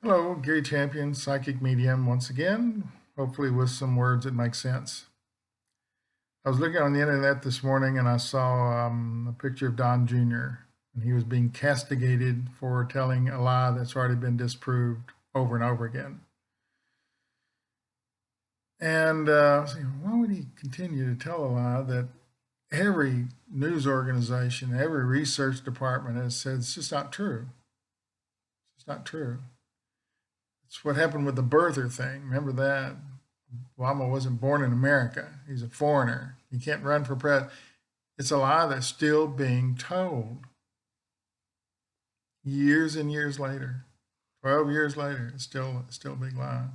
Hello, Gary Champion, psychic medium once again, hopefully with some words that make sense. I was looking on the internet this morning and I saw a picture of Don Jr. and he was being castigated for telling a lie that's already been disproved over and over again. And I was thinking, why would he continue to tell a lie that every news organization, every research department has said it's just not true? It's not true. It's what happened with the birther thing. Remember that? Obama wasn't born in America. He's a foreigner. He can't run for president. It's a lie that's still being told. Years and years later, 12 years later, it's still a big lie.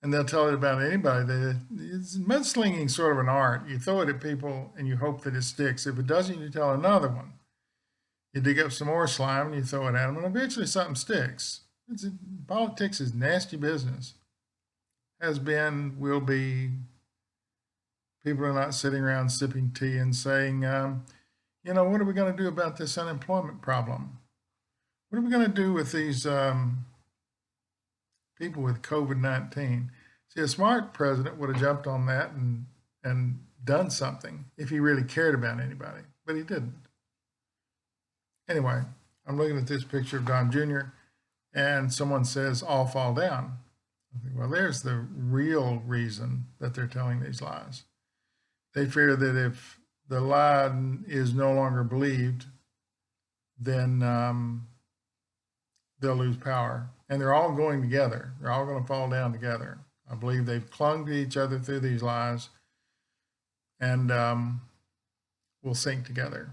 And they'll tell it about anybody. It's mudslinging sort of an art. You throw it at people and you hope that it sticks. If it doesn't, you tell another one. You dig up some more slime and you throw it at them, and eventually something sticks. Politics is nasty business. Has been, will be. People are not sitting around sipping tea and saying, what are we going to do about this unemployment problem? What are we going to do with these people with COVID-19? See, a smart president would have jumped on that and done something if he really cared about anybody, but he didn't. Anyway, I'm looking at this picture of Don Jr. and someone says, all fall down. I think, well, there's the real reason that they're telling these lies. They fear that if the lie is no longer believed, then they'll lose power. And they're all going together. They're all going to fall down together. I believe they've clung to each other through these lies and will sink together.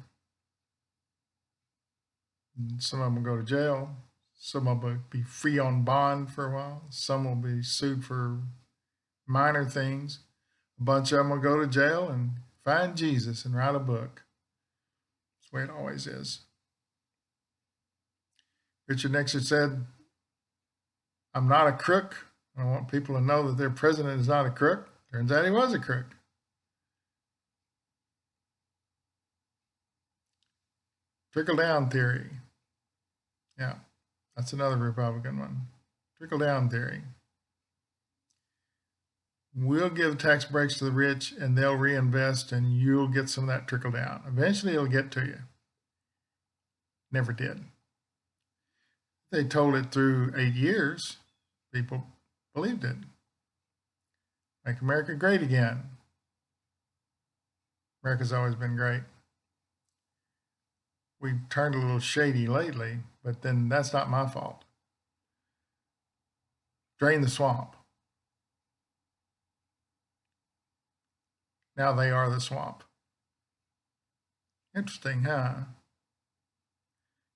And some of them will go to jail. Some will be free on bond for a while. Some will be sued for minor things. A bunch of them will go to jail and find Jesus and write a book. That's the way it always is. Richard Nixon said, I'm not a crook. I want people to know that their president is not a crook. Turns out he was a crook. Trickle-down theory. Yeah, that's another Republican one. Trickle-down theory. We'll give tax breaks to the rich and they'll reinvest and you'll get some of that trickle down. Eventually it'll get to you. Never did. They told it through 8 years. People believed it. Make America great again. America's always been great. We've turned a little shady lately, but then that's not my fault. Drain the swamp. Now they are the swamp. Interesting, huh?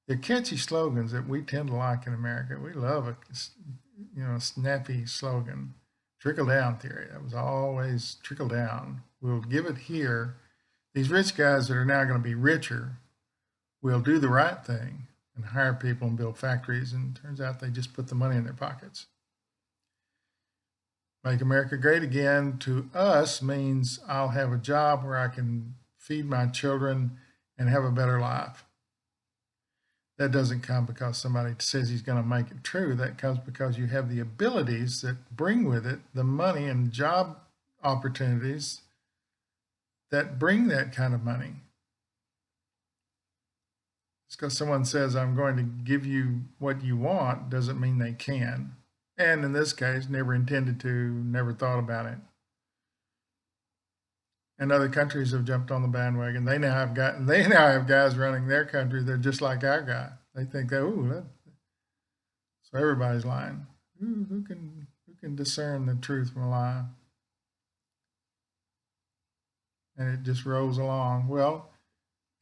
They're catchy slogans that we tend to like in America. We love a snappy slogan. Trickle down theory. That was always trickle down. We'll give it here. These rich guys that are now going to be richer will do the right thing and hire people and build factories. And it turns out they just put the money in their pockets. Make America great again to us means I'll have a job where I can feed my children and have a better life. That doesn't come because somebody says he's going to make it true. That comes because you have the abilities that bring with it the money and job opportunities that bring that kind of money. Just because someone says, I'm going to give you what you want, doesn't mean they can. And in this case, never intended to, never thought about it. And other countries have jumped on the bandwagon. They now have guys running their country. They're just like our guy. They think that, so everybody's lying. Who can discern the truth from a lie? And it just rolls along. Well,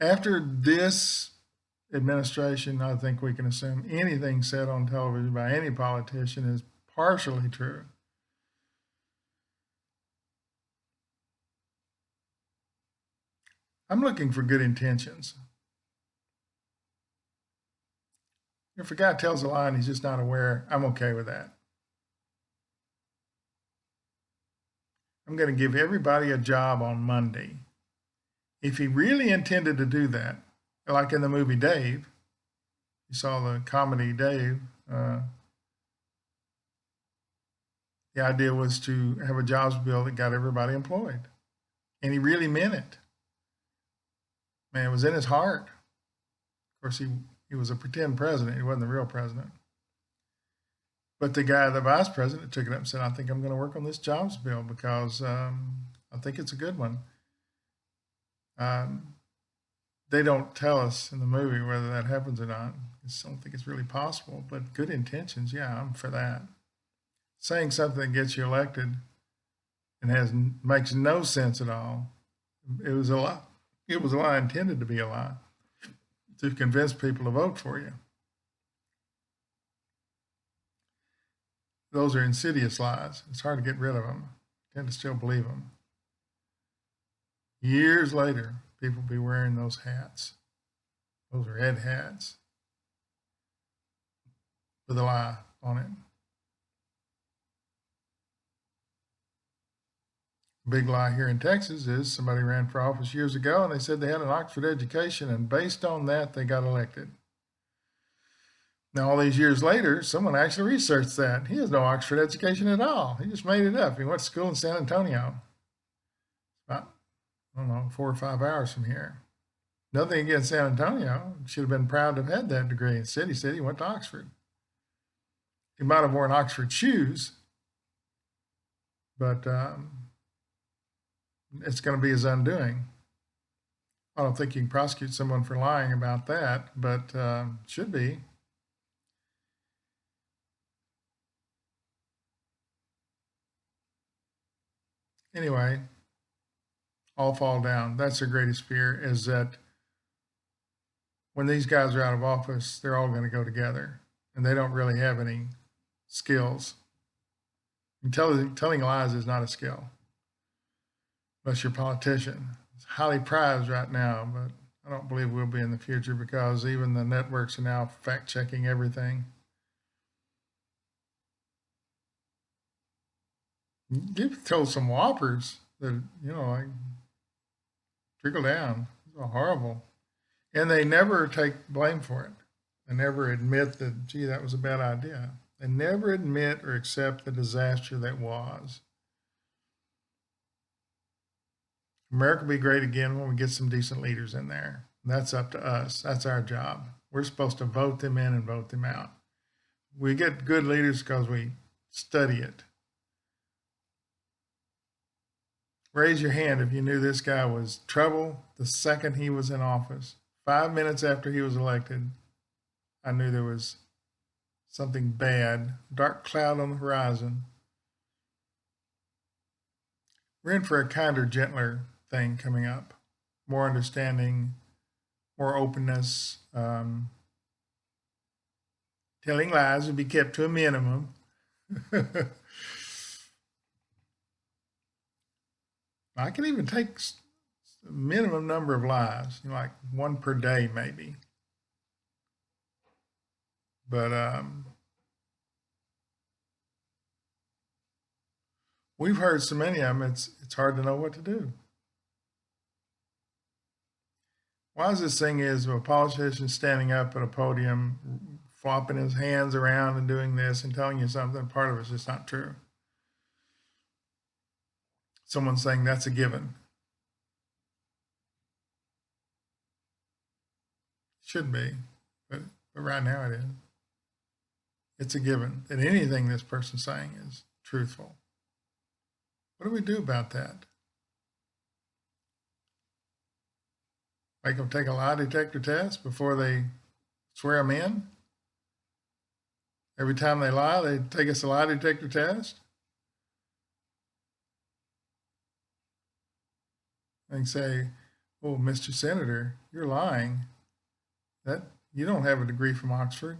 after this administration, I think we can assume anything said on television by any politician is partially true. I'm looking for good intentions. If a guy tells a lie and he's just not aware, I'm okay with that. I'm going to give everybody a job on Monday. If he really intended to do that, like in the movie Dave, you saw the comedy Dave, The idea was to have a jobs bill that got everybody employed. And he really meant it. Man, it was in his heart. Of course, he was a pretend president. He wasn't the real president. But the guy, the vice president, took it up and said, I think I'm going to work on this jobs bill because I think it's a good one. They don't tell us in the movie whether that happens or not. I don't think it's really possible, but good intentions, yeah, I'm for that. Saying something that gets you elected and makes no sense at all. It was a lie. It was a lie intended to be a lie to convince people to vote for you. Those are insidious lies. It's hard to get rid of them. I tend to still believe them. Years later, people be wearing those hats, those red hats, with a lie on it. Big lie here in Texas is somebody ran for office years ago and they said they had an Oxford education, and based on that, they got elected. Now, all these years later, someone actually researched that. He has no Oxford education at all. He just made it up. He went to school in San Antonio. About, I don't know, 4 or 5 hours from here. Nothing against San Antonio. Should have been proud to have had that degree. Instead, he said he went to Oxford. He might have worn Oxford shoes, but it's going to be his undoing. I don't think you can prosecute someone for lying about that, but should be. Anyway, all fall down. That's their greatest fear, is that when these guys are out of office, they're all going to go together, and they don't really have any skills. And telling lies is not a skill, unless you're a politician. It's highly prized right now, but I don't believe we'll be in the future because even the networks are now fact-checking everything. You've told some whoppers that, like trickle down. It's horrible. And they never take blame for it. They never admit that, gee, that was a bad idea. They never admit or accept the disaster that was. America will be great again when we get some decent leaders in there. That's up to us. That's our job. We're supposed to vote them in and vote them out. We get good leaders because we study it. Raise your hand if you knew this guy was trouble the second he was in office. 5 minutes after he was elected, I knew there was something bad, dark cloud on the horizon. We're in for a kinder, gentler thing coming up. More understanding, more openness. Telling lies will be kept to a minimum. I can even take a minimum number of lies, like one per day maybe. But we've heard so many of them, it's hard to know what to do. Wisest thing is a politician standing up at a podium, flopping his hands around and doing this and telling you something, part of it's just not true. Someone saying that's a given. Should be, but right now it is. It's a given that anything this person's saying is truthful. What do we do about that? Make them take a lie detector test before they swear them in? Every time they lie, they take us a lie detector test? And say, oh, Mr. Senator, you're lying. That you don't have a degree from Oxford.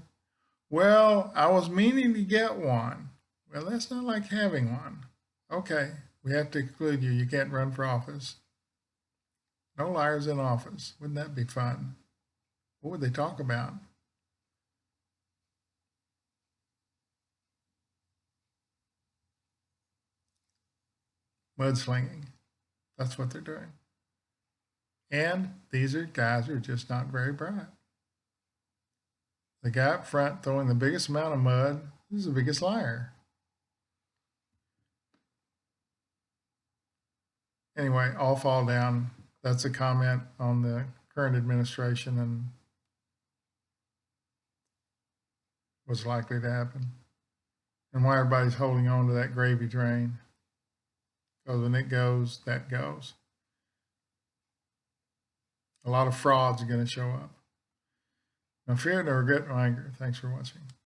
Well, I was meaning to get one. Well, that's not like having one. Okay, we have to exclude you. You can't run for office. No liars in office. Wouldn't that be fun? What would they talk about? Mudslinging. That's what they're doing. And these are guys who are just not very bright. The guy up front throwing the biggest amount of mud is the biggest liar. anyway, all fall down. That's a comment on the current administration and what's likely to happen, and why everybody's holding on to that gravy train. Because when it goes, that goes. A lot of frauds are going to show up. No fear, no regret, no anger. Thanks for watching.